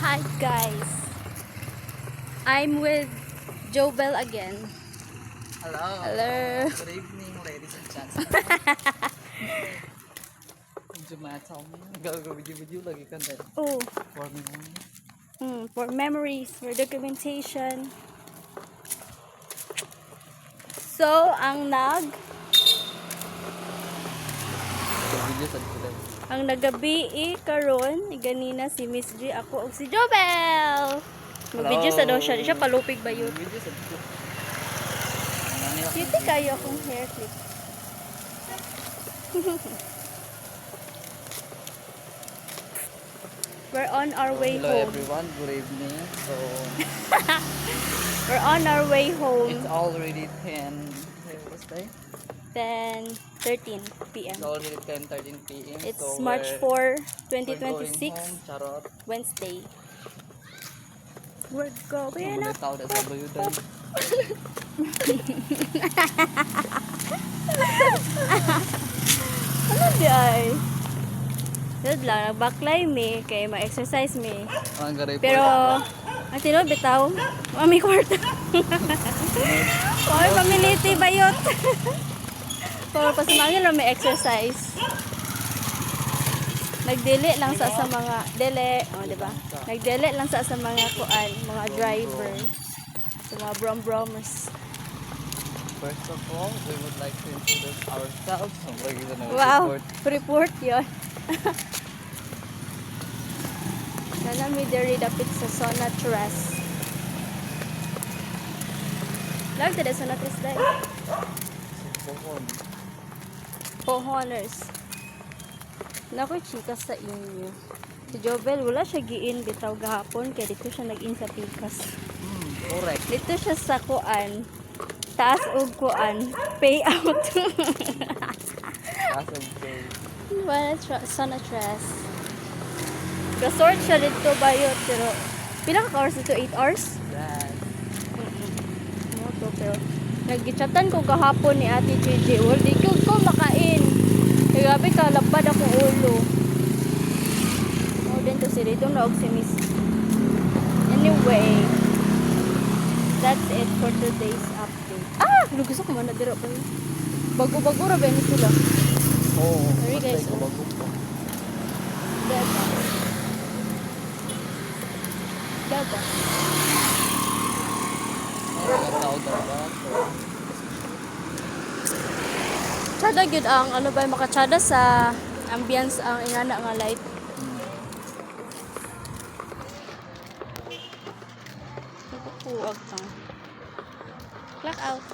Hi guys, I'm with Jobel again. Hello. Hello. Good evening, ladies and gentlemen. Jumataw mo. Gagawin lagi ka din. Oh, For me. for memories, for documentation. So, ang Video sa dito. nagabi karon ganina si Miss G, ako ug si Jobel. Mag-video sa daw siya palupig ba yun? Video sa dito. Cute kayo akong hair clip. We're on our way Hello home. everyone, good evening. So, We're on our way home. it's already 10. What's day? 10:13 p.m. It's already 10:13 p.m. It's so March 4, we're 2026, going home. Charot. Wednesday. We're going Mabulit up. tao na sa bayudan. Ano di ay? Dad lang, nagbaklay me, kaya ma-exercise me. Ang garay po. Pero, ang tinod, bitaw, mami kwarta. Mami pamiliti bayot. Pero pasimangin lang may exercise. Nagdili lang sa mga dili, di ba? Nagdili lang sa mga kuan, mga driver, sa mga bromers. First of all, we would like to introduce ourselves. So, we're gonna Wow, report. report 'yon. Nana mi diri dapit sa Zona Tres. Lag diri sa Zona Tres dai. Pohoners. Nakoy chika sa inyo. Si Jobel wala siya giin bitaw gahapon kaya dito siya nag-in sa Pikas. Correct. Dito siya sa kuan. Taas og kuan, payout. As of day. Zona Tres. Resort siya dito bayot pero pila ka hours dito? 8 hours? Yes. No to pero naggichatan ko kahapon ni Ate Gigi. Well, di ko makain. Grabe ka lapad akong ulo. Oh, din to si dito na og si Miss. Anyway, that's it for today's update. Ah, gusto ko man na dira pa. Bago-bago ra ba ni sila? Oo. Sorry, guys, oh. Bago po. Data. Data. Tao ba? Tsada gyud ang ano ba makatsada sa ambience ang ingana nga light. Kukuwag ka. Clock out.